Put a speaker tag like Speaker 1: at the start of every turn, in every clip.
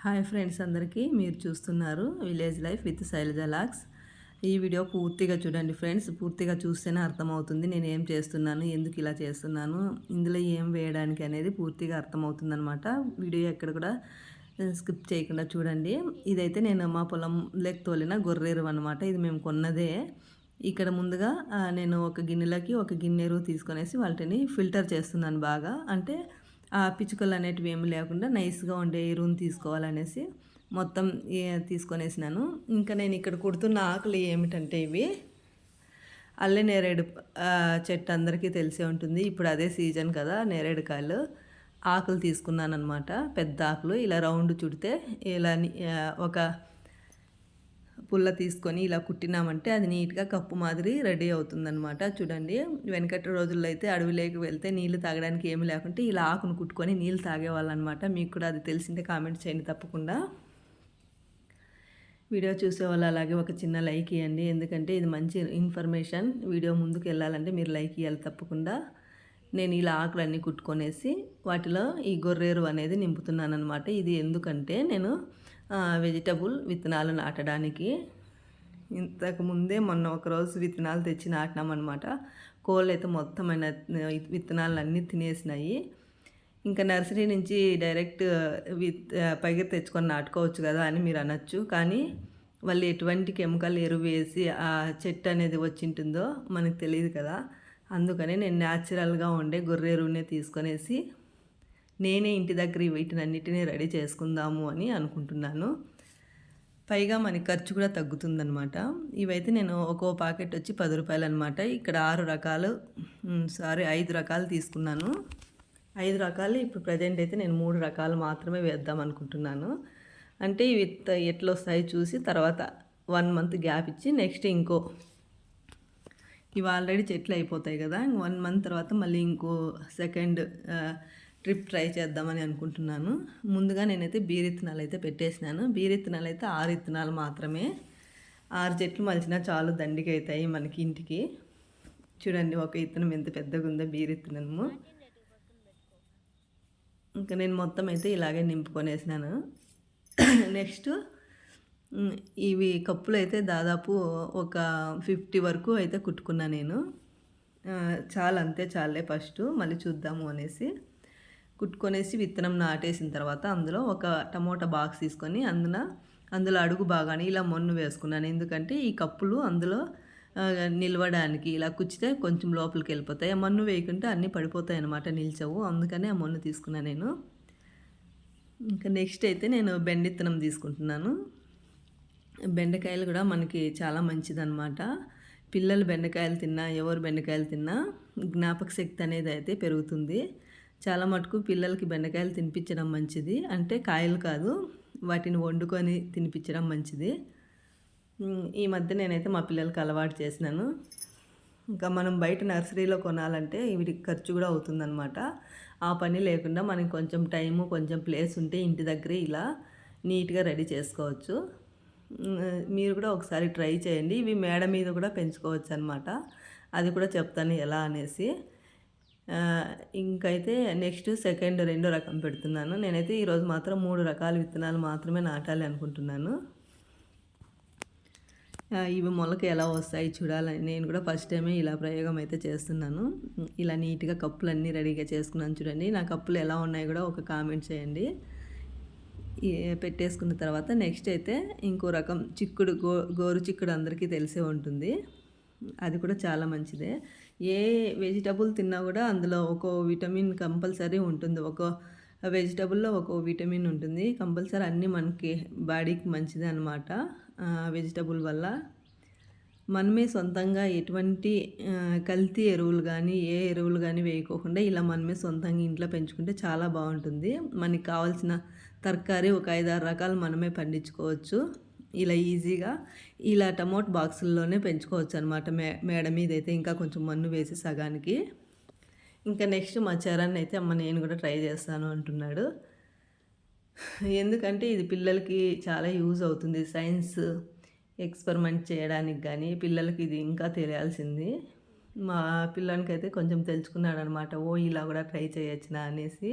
Speaker 1: Hi friends అందరికీ, మీరు చూస్తున్నారు village life with Shailaja vlogs. ఈ వీడియో పూర్తిగా చూడండి ఫ్రెండ్స్. పూర్తిగా చూస్తేనే అర్థమవుతుంది నేను ఏం చేస్తున్నాను, ఎందుకు ఇలా చేస్తున్నాను, ఇందులో ఏం వేయడానికి అనేది పూర్తిగా అర్థమవుతుంది అనమాట. వీడియో ఎక్కడ కూడా స్కిప్ చేయకుండా చూడండి. ఇదైతే నేను మా పొలం లేక తోలిన గొర్రెరు అనమాట. ఇది మేము కొన్నదే. ఇక్కడ ముందుగా నేను ఒక గిన్నెలకి ఒక గిన్నెరు తీసుకొనేసి వాటిని ఫిల్టర్ చేస్తున్నాను బాగా. అంటే ఆ పిచ్చుకలు అనేటివి ఏమి లేకుండా నైస్గా ఉండే ఎరువుని తీసుకోవాలనేసి మొత్తం తీసుకొనేసినాను. ఇంకా నేను ఇక్కడ కుడుతున్న ఆకులు ఏమిటంటే ఇవి అల్లె నేరేడు చెట్టు అందరికీ తెలిసే ఉంటుంది. ఇప్పుడు అదే సీజన్ కదా, నేరేడు కాయలు. ఆకులు తీసుకున్నాను అనమాట, పెద్ద ఆకులు. ఇలా రౌండ్ చుడితే ఇలా ఒక పుల్ల తీసుకొని ఇలా కుట్టినామంటే అది నీట్గా కప్పు మాదిరి రెడీ అవుతుందన్నమాట. చూడండి, వెనకటి రోజుల్లో అయితే అడవిలోకి వెళ్తే నీళ్లు తాగడానికి ఏమి లేకుంటే ఇలా ఆకును కుట్టుకొని నీళ్ళు తాగేవాళ్ళు అనమాట. మీకు కూడా అది తెలిసిందే కామెంట్ చేయండి తప్పకుండా. వీడియో చూసేవాళ్ళు అలాగే ఒక చిన్న లైక్ ఇవ్వండి, ఎందుకంటే ఇది మంచి ఇన్ఫర్మేషన్. వీడియో ముందుకు వెళ్ళాలంటే మీరు లైక్ ఇవ్వాలి తప్పకుండా. నేను ఇలా ఆకులన్నీ కుట్టుకొనేసి వాటిలో ఈ గొర్రెరు అనేది నింపుతున్నాను అనమాట. ఇది ఎందుకంటే నేను వెజిటబుల్ విత్తనాలు నాటడానికి ఇంతకుముందే మొన్న ఒకరోజు విత్తనాలు తెచ్చి నాటినామన్నమాట. కోళ్ళు అయితే మొత్తమైన విత్తనాలు అన్నీ తినేసినాయి. ఇంకా నర్సరీ నుంచి డైరెక్ట్ పైకి తెచ్చుకొని నాటుకోవచ్చు కదా అని మీరు అనొచ్చు. కానీ వాళ్ళు ఎటువంటి కెమికల్ ఎరువు వేసి ఆ చెట్టు అనేది వచ్చింటుందో మనకు తెలియదు కదా. అందుకని నేను న్యాచురల్గా ఉండే గొర్రె ఎరువునే తీసుకొనేసి నేనే ఇంటి దగ్గర వీటినన్నిటినీ రెడీ చేసుకుందాము అని అనుకుంటున్నాను. పైగా మనకి ఖర్చు కూడా తగ్గుతుందనమాట. ఇవైతే నేను ఒక్కో ప్యాకెట్ వచ్చి 10 రూపాయలు అనమాట. ఇక్కడ 5 రకాలు తీసుకున్నాను. 5 రకాలు ఇప్పుడు ప్రజెంట్ అయితే నేను 3 రకాలు మాత్రమే వేద్దాం అనుకుంటున్నాను. అంటే ఇవి ఎట్లా వస్తాయి చూసి తర్వాత 1 మంత్ గ్యాప్ ఇచ్చి నెక్స్ట్ ఇవి ఆల్రెడీ చెట్లు అయిపోతాయి కదా, 1 మంత్ తర్వాత మళ్ళీ ఇంకో సెకండ్ ట్రిప్ ట్రై చేద్దామని అనుకుంటున్నాను. ముందుగా నేనైతే బీరిత్తనాలు అయితే పెట్టేసినాను. బీరిత్తనాలు అయితే 6 ఇత్తనాలు మాత్రమే. 6 చెట్లు మలిచినా చాలు, దండిగా అవుతాయి మనకి ఇంటికి. చూడండి, ఒక ఇత్తనం ఎంత పెద్దగా ఉందో బీరిత్తనము. ఇంకా నేను మొత్తం అయితే ఇలాగే నింపుకొనేసినాను. నెక్స్ట్ ఇవి కప్పులు అయితే దాదాపు ఒక 50 వరకు అయితే కుట్టుకున్నా నేను. అంతే చాలే, ఫస్ట్ మళ్ళీ చూద్దాము అనేసి కుట్టుకొనేసి విత్తనం నాటేసిన తర్వాత అందులో ఒక టమోటా బాక్స్ తీసుకొని అందులో అడుగు బాగానే ఇలా మొన్ను వేసుకున్నాను. ఎందుకంటే ఈ కప్పులు అందులో నిలవడానికి ఇలా కుచ్చితే కొంచెం లోపలికి వెళ్ళిపోతాయి. ఆ మన్ను వేయకుంటే అన్నీ పడిపోతాయి అన్నమాట, నిల్చవు. అందుకనే ఆ మొన్ను తీసుకున్నాను నేను. ఇంకా నెక్స్ట్ అయితే నేను బెండిత్తనం తీసుకుంటున్నాను. బెండకాయలు కూడా మనకి చాలా మంచిదన్నమాట. పిల్లలు బెండకాయలు తిన్నా, ఎవరు బెండకాయలు తిన్నా జ్ఞాపక శక్తి అనేది అయితే పెరుగుతుంది. చాలా మటుకు పిల్లలకి బెండకాయలు తినిపించడం మంచిది. అంటే కాయలు కాదు, వాటిని వండుకొని తినిపించడం మంచిది. ఈ మధ్య నేనైతే మా పిల్లలకి అలవాటు చేసినాను. ఇంకా మనం బయట నర్సరీలో కొనాలంటే వీటికి ఖర్చు కూడా అవుతుందన్నమాట. ఆ పని లేకుండా మనకి కొంచెం టైము, కొంచెం ప్లేస్ ఉంటే ఇంటి దగ్గరే ఇలా నీట్గా రెడీ చేసుకోవచ్చు. మీరు కూడా ఒకసారి ట్రై చేయండి. ఇవి మేడ మీద కూడా పెంచుకోవచ్చు అనమాట. అది కూడా చెప్తాను ఎలా అనేసి. ఇంకైతే నెక్స్ట్ రెండో రకం పెడుతున్నాను. నేనైతే ఈరోజు మాత్రం 3 రకాల విత్తనాలు మాత్రమే నాటాలి అనుకుంటున్నాను. ఇవి మొలక ఎలా వస్తాయి చూడాలని నేను కూడా ఫస్ట్ టైమే ఇలా ప్రయోగం అయితే చేస్తున్నాను. ఇలా నీట్గా కప్పులన్నీ రెడీగా చేసుకున్నాను. చూడండి, నా కప్పులు ఎలా ఉన్నాయి కూడా ఒక కామెంట్ చేయండి. పెట్టేసుకున్న తర్వాత నెక్స్ట్ అయితే ఇంకో రకం చిక్కుడు, గోరు చిక్కుడు అందరికీ తెలిసే ఉంటుంది. అది కూడా చాలా మంచిదే. ఏ వెజిటబుల్ తిన్నా కూడా అందులో ఒక్కో విటమిన్ కంపల్సరీ ఉంటుంది. ఒక్కో వెజిటబుల్లో ఒక్కో విటమిన్ ఉంటుంది కంపల్సరీ. అన్నీ మనకి బాడీకి మంచిదే అనమాట. వెజిటబుల్ వల్ల మనమే సొంతంగా ఎటువంటి కల్తీ ఎరువులు కానీ ఏ ఎరువులు కానీ వేయకోకుండా ఇలా మనమే సొంతంగా ఇంట్లో పెంచుకుంటే చాలా బాగుంటుంది. మనకి కావాల్సిన తరకారీ ఒక 5-6 రకాలు మనమే పండించుకోవచ్చు ఇలా ఈజీగా. ఇలా టమోటా బాక్సుల్లోనే పెంచుకోవచ్చు అనమాట. మేడ మీద అయితే ఇంకా కొంచెం మన్ను వేసి సగానికి. ఇంకా నెక్స్ట్ మా చరణ్ అయితే అమ్మ నేను కూడా ట్రై చేస్తాను అంటున్నాడు. ఎందుకంటే ఇది పిల్లలకి చాలా యూజ్ అవుతుంది. సైన్స్ ఎక్స్పెరిమెంట్ చేయడానికి కానీ పిల్లలకి ఇది ఇంకా తెలియాల్సింది. మా పిల్లోనికైతే కొంచెం తెలుసుకున్నాడనమాట. ఇలా కూడా ట్రై చేయొచ్చునా అనేసి.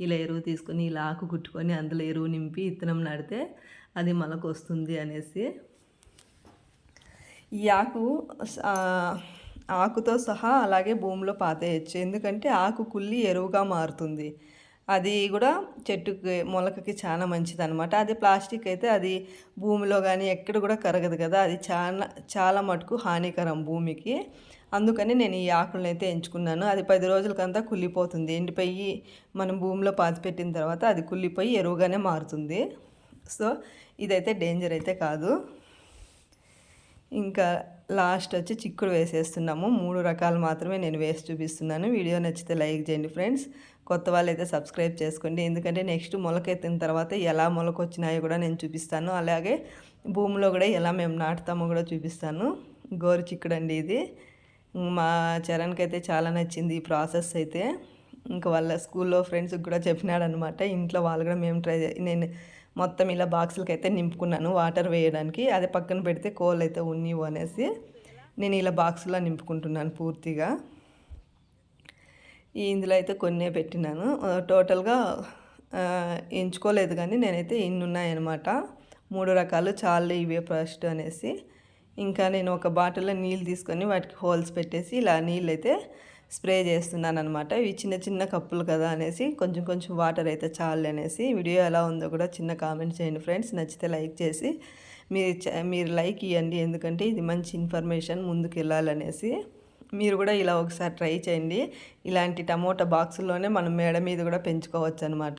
Speaker 1: ఇలా ఎరువు తీసుకొని ఇలా ఆకు కుట్టుకొని అందులో ఎరువు నింపి ఇత్తనం నాటితే అది మొలకొస్తుంది అనేసి. ఈ ఆకుతో సహా అలాగే భూమిలో పాతేయచ్చు. ఎందుకంటే ఆకు కుళ్ళి ఎరువుగా మారుతుంది. అది కూడా చెట్టుకి మొలకకి చాలా మంచిదనమాట. అది ప్లాస్టిక్ అయితే అది భూమిలో కానీ ఎక్కడ కూడా కరగదు కదా, అది చాలా మటుకు హానికరం భూమికి. అందుకని నేను ఈ ఆకులను అయితే ఎంచుకున్నాను. అది 10 రోజులకంతా కుళ్ళిపోతుంది. ఎండిపోయి మనం భూమిలో పాతిపెట్టిన తర్వాత అది కుళ్ళిపోయి ఎరువుగానే మారుతుంది. సో ఇదైతే డేంజర్ అయితే కాదు. ఇంకా లాస్ట్ వచ్చి చిక్కుడు వేసేస్తున్నాము. 3 రకాలు మాత్రమే నేను వేసి చూపిస్తున్నాను. వీడియో నచ్చితే లైక్ చేయండి ఫ్రెండ్స్. కొత్త వాళ్ళైతే సబ్స్క్రైబ్ చేసుకోండి. ఎందుకంటే నెక్స్ట్ మొలకెత్తిన తర్వాత ఎలా మొలకొచ్చినాయో కూడా నేను చూపిస్తాను. అలాగే భూమిలో కూడా ఎలా మేము నాటుతామో కూడా చూపిస్తాను. గోరు చిక్కుడు అండి ఇది. మా చరణ్కి అయితే చాలా నచ్చింది ఈ ప్రాసెస్ అయితే. ఇంకా వాళ్ళ స్కూల్లో ఫ్రెండ్స్కి కూడా చెప్పినాడనమాట. ఇంట్లో వాళ్ళు కూడా మేము నేను మొత్తం ఇలా బాక్సులకి అయితే నింపుకున్నాను వాటర్ వేయడానికి. అది పక్కన పెడితే కోళ్ళు అయితే ఉన్నివు అనేసి నేను ఇలా బాక్సులో నింపుకుంటున్నాను పూర్తిగా. ఇందులో అయితే కొన్నే పెట్టినాను. టోటల్గా ఎంచుకోలేదు కానీ నేనైతే ఇన్ని ఉన్నాయన్నమాట. 3 రకాలు చాలు ఇవే ఫస్ట్ అనేసి. ఇంకా నేను ఒక బాటిల్లో నీళ్ళు తీసుకొని వాటికి హోల్స్ పెట్టేసి ఇలా నీళ్ళు అయితే స్ప్రే చేస్తున్నాను అనమాట. ఇవి చిన్న చిన్న కప్పులు కదా అనేసి కొంచెం కొంచెం వాటర్ అయితే చాలు అనేసి. వీడియో ఎలా ఉందో కూడా చిన్న కామెంట్ చేయండి ఫ్రెండ్స్. నచ్చితే లైక్ చేసి మీరు లైక్ ఇవ్వండి. ఎందుకంటే ఇది మంచి ఇన్ఫర్మేషన్ ముందుకు వెళ్ళాలనేసి. మీరు కూడా ఇలా ఒకసారి ట్రై చేయండి. ఇలాంటి టమోటా బాక్సుల్లోనే మనం మేడ మీద కూడా పెంచుకోవచ్చు అనమాట.